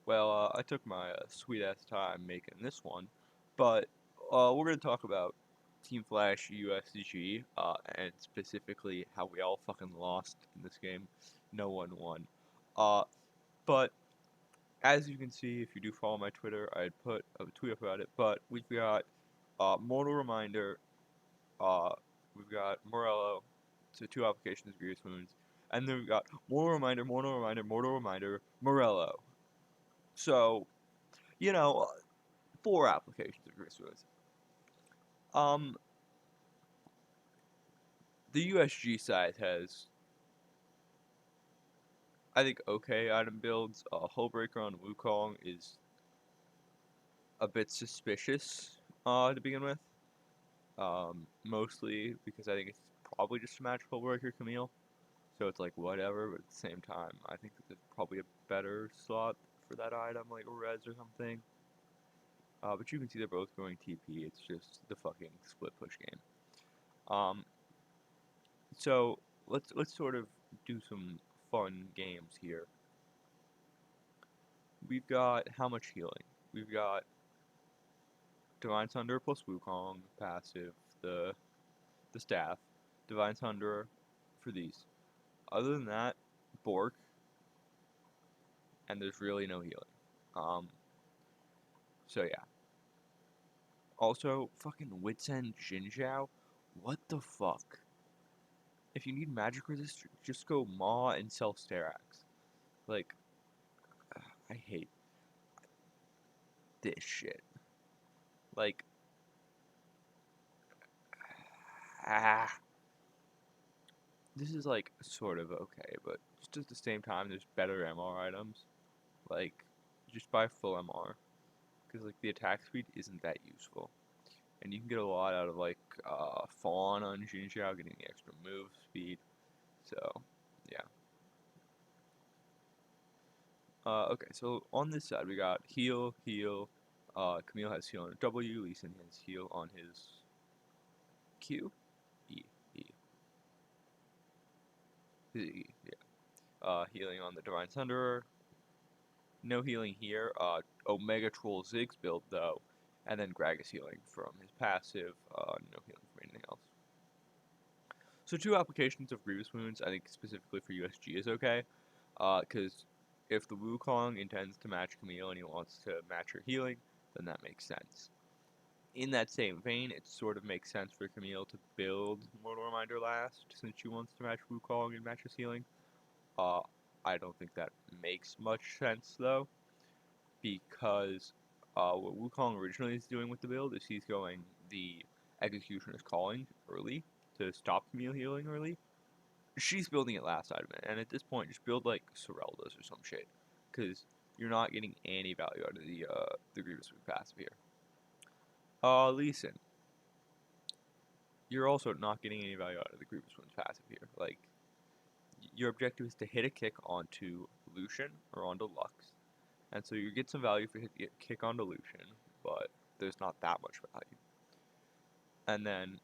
Well, I took my sweet ass time making this one, but we're gonna talk about Team Flash USG, and specifically how we all fucking lost in this game. No one won. Uh, but as you can see, if you do follow my Twitter, I'd put a tweet up about it. But we've got Mortal Reminder, uh, we've got Morello, so two applications of Grievous Wounds, and then we've got Mortal Reminder, Mortal Reminder, Mortal Reminder, Morello. So, you know, four applications of Grievous. Um, the USG side has, I think, okay item builds. Hullbreaker on Wukong is a bit suspicious, to begin with. Mostly because I think it's probably just a match Hullbreaker Camille. So it's like whatever, but at the same time, I think that there's probably a better slot for that item, like a Res or something. But you can see they're both going TP. It's just the fucking split push game. Um, So let's sort of do some fun games here. We've got how much healing? We've got Divine Thunder plus Wukong passive, the staff, Divine Thunder for these. Other than that, Bork, and there's really no healing. Um, so yeah. Also, fucking Wits End Jinzhou. What the fuck? If you need magic resist, just go Maw and sell Sterax. Like, I hate this shit. Like, ah. This is like sort of okay, but just at the same time, there's better MR items. Like, just buy full MR because like the attack speed isn't that useful, and you can get a lot out of like Fawn on Jinxiao getting the extra move speed. So, yeah. Okay, so on this side we got heal, heal. Camille has heal on a W. Lee Sin has heal on his Q. E, E, his E. Yeah. Healing on the Divine Thunderer. No healing here. Omega Troll Ziggs build though, and then Gragas healing from his passive. No healing from anything else. So two applications of Grievous Wounds, I think specifically for USG is okay, because if the Wukong intends to match Camille and he wants to match her healing, then that makes sense. In that same vein, it sort of makes sense for Camille to build Mortal Reminder last, since she wants to match Wukong and match his healing. Uh, I don't think that makes much sense though, because what Wukong originally is doing with the build is he's going the Executioner's Calling early to stop Camille healing early. She's building it last item, and at this point, just build like Sorelda's or some shit, because you're not getting any value out of the Grievous Move passive here. Lee Sin, you're also not getting any value out of the Grievous Move's passive here. Like, your objective is to hit a kick onto Lucian or onto Lux, and so you get some value for hit kick onto Lucian, but there's not that much value. And then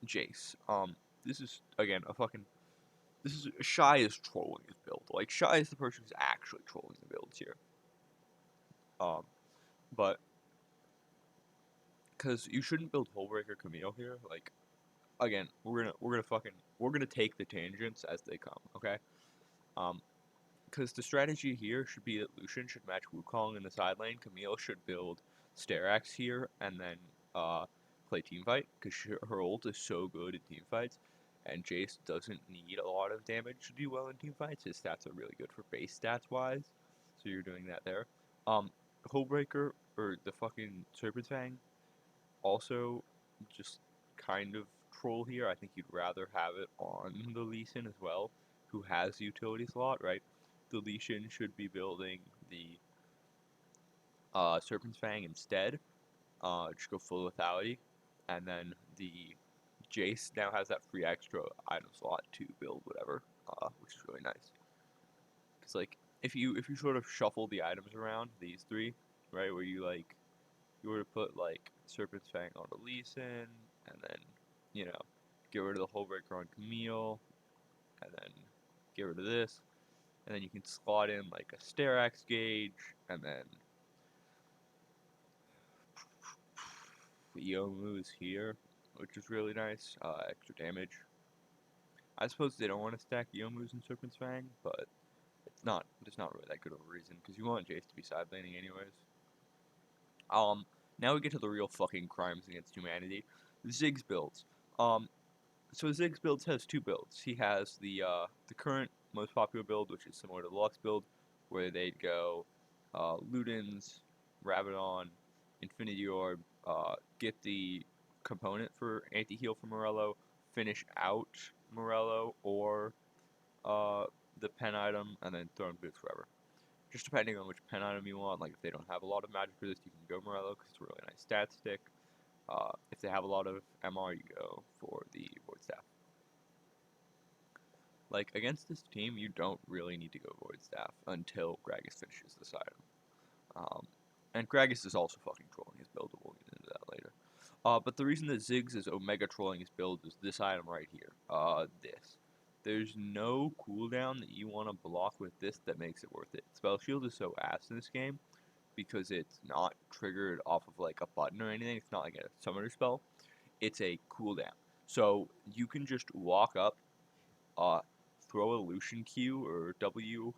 Jace. This is again a fucking. This is Shy is trolling his build. Like Shy is the person who's actually trolling the builds here. Um, but because you shouldn't build Hullbreaker Camille here. Like again, we're gonna take the tangents as they come. Okay. Um, because the strategy here should be that Lucian should match Wukong in the side lane. Camille should build Sterax here, and then play teamfight because her ult is so good in teamfights, and Jace doesn't need a lot of damage to do well in teamfights. His stats are really good for base stats wise, so you're doing that there. Um, Hullbreaker or the fucking Serpent's Fang also just kind of troll here. I think you'd rather have it on the Lee Sin as well, who has the utility slot, right? The Lee Sin should be building the Serpent's Fang instead. Just go full lethality, and then the Jace now has that free extra item slot to build whatever, which is really nice. Cause like if you sort of shuffle the items around these three, right, where you were to put like Serpent's Fang on the Lee Sin, and then you get rid of the Hullbreaker on Camille, and then get rid of this. and then you can slot in like a Sterax gauge, and then Yomu's here, which is really nice. Extra damage. I suppose they don't want to stack Yomu's and Serpent's Fang, but it's not really that good of a reason, because you want Jace to be side laning anyways. Now we get to the real fucking crimes against humanity. Ziggs builds. So Ziggs builds has two builds. He has the current most popular build, which is similar to the Lux build, where they'd go Ludens, Rabadon, Infinity Orb, get the component for anti-heal for Morello, finish out Morello, or the pen item, and then throw in boots forever. Just depending on which pen item you want. Like if they don't have a lot of magic resist, you can go Morello because it's a really nice stat stick. If they have a lot of MR, you go for the Void Staff. Like, against this team, you don't really need to go Void Staff until Gragas finishes this item. And Gragas is also fucking trolling his build, we'll get into that later. But the reason that Ziggs is Omega trolling his build is this item right here. This. There's no cooldown that you want to block with this that makes it worth it. Spell Shield is so ass in this game because it's not triggered off of like a button or anything. It's not like a summoner spell. It's a cooldown. So you can just walk up, throw a Lucian Q or W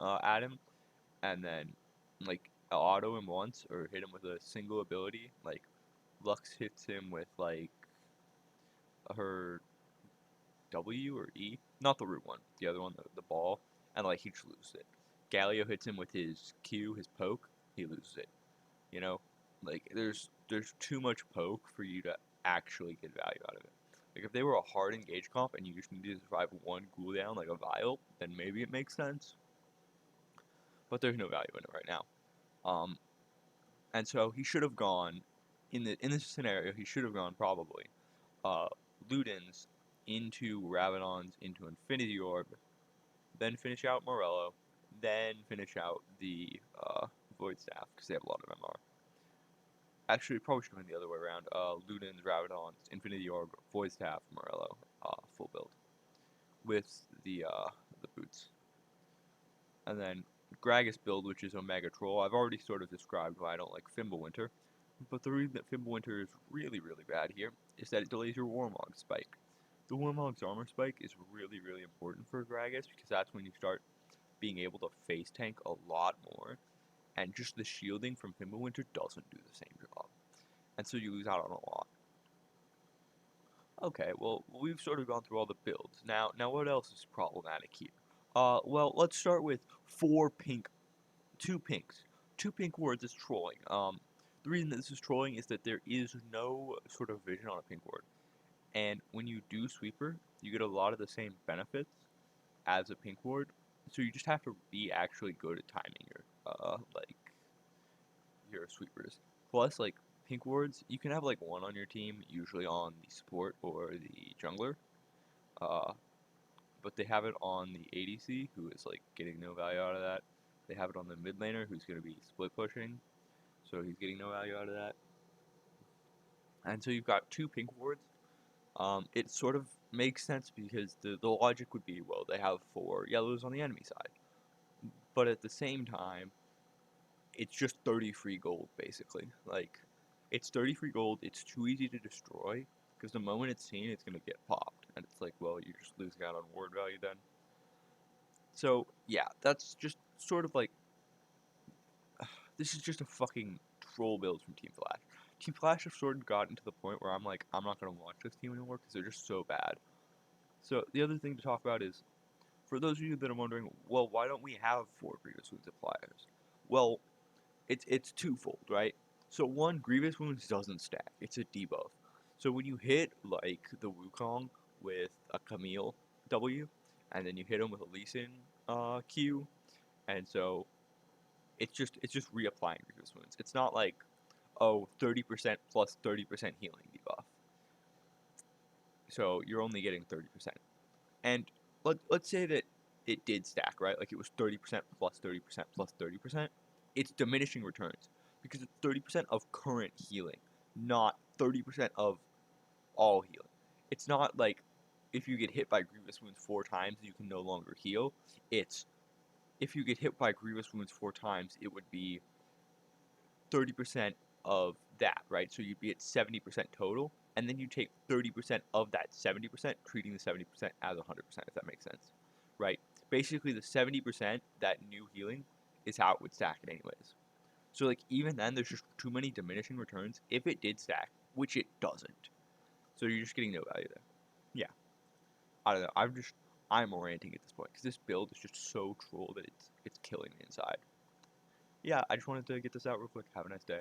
at him, and then like auto him once or hit him with a single ability. Like Lux hits him with like her W or E, not the root one, the other one, the ball, and like he just loses it. Galio hits him with his Q, his poke, he loses it. You know, like there's too much poke for you to actually get value out of it. Like if they were a hard engage comp and you just needed to survive one cooldown like a vial, then maybe it makes sense. But there's no value in it right now. And so he should have gone in this scenario. He should have gone probably uh, Ludens into Rabadon's into Infinity Orb, then finish out Morello, then finish out the Void Staff because they have a lot of MR. Actually, probably should have been the other way around. Ludens, Rabadon's, Infinity Orb, Void Staff, Morello, full build with the boots. And then Gragas build, which is Omega Troll. I've already sort of described why I don't like Fimbulwinter, but the reason that Fimbulwinter is really, really bad here is that it delays your Warmog spike. The Warmog's armor spike is really, really important for Gragas because that's when you start being able to face tank a lot more, and just the shielding from Fimbulwinter doesn't do the same job, and so you lose out on a lot. Okay, well, we've sort of gone through all the builds. Now what else is problematic here? Well, let's start with two pinks. Two pink wards is trolling. The reason that this is trolling is that there is no sort of vision on a pink ward. And when you do sweeper, you get a lot of the same benefits as a pink ward. So you just have to be actually good at timing your sweepers. Plus, like pink wards, you can have like one on your team, usually on the support or the jungler. Uh, but they have it on the ADC, who is like getting no value out of that. They have it on the mid laner, who's going to be split pushing, so he's getting no value out of that. And so you've got two pink wards. It sort of makes sense because the logic would be, well, they have four yellows on the enemy side. But at the same time, it's just 30 free gold, basically. Like, it's 30 free gold, it's too easy to destroy, because the moment it's seen, it's going to get popped. And it's like, well, you're just losing out on ward value then. So, yeah, that's just sort of like, this is just a fucking troll build from Team Flash. Team Flash have sort of gotten to the point where I'm like, I'm not going to watch this team anymore, because they're just so bad. So, the other thing to talk about is, for those of you that are wondering, well, why don't we have 4 Grievous Wounds appliers? Well, it's twofold, right? So one, Grievous Wounds doesn't stack. It's a debuff. So when you hit like the Wukong with a Camille W, and then you hit him with a Lee Sin Q, and so it's just reapplying Grievous Wounds. It's not like, oh, 30% plus 30% healing debuff. So you're only getting 30%. And let's say that it did stack, right? Like it was 30% plus 30% plus 30%. It's diminishing returns because it's 30% of current healing, not 30% of all healing. It's not like if you get hit by Grievous Wounds 4 times, you can no longer heal. It's if you get hit by grievous wounds 4 times, it would be 30% of that, right? So you'd be at 70% total, and then you take 30% of that 70%, treating the 70% as 100%, if that makes sense, right? Basically, the 70%, that new healing, is how it would stack it anyways. So, like, even then, there's just too many diminishing returns if it did stack, which it doesn't. So you're just getting no value there. Yeah. I don't know. I'm ranting at this point because this build is just so troll that it's killing me inside. Yeah, I just wanted to get this out real quick. Have a nice day.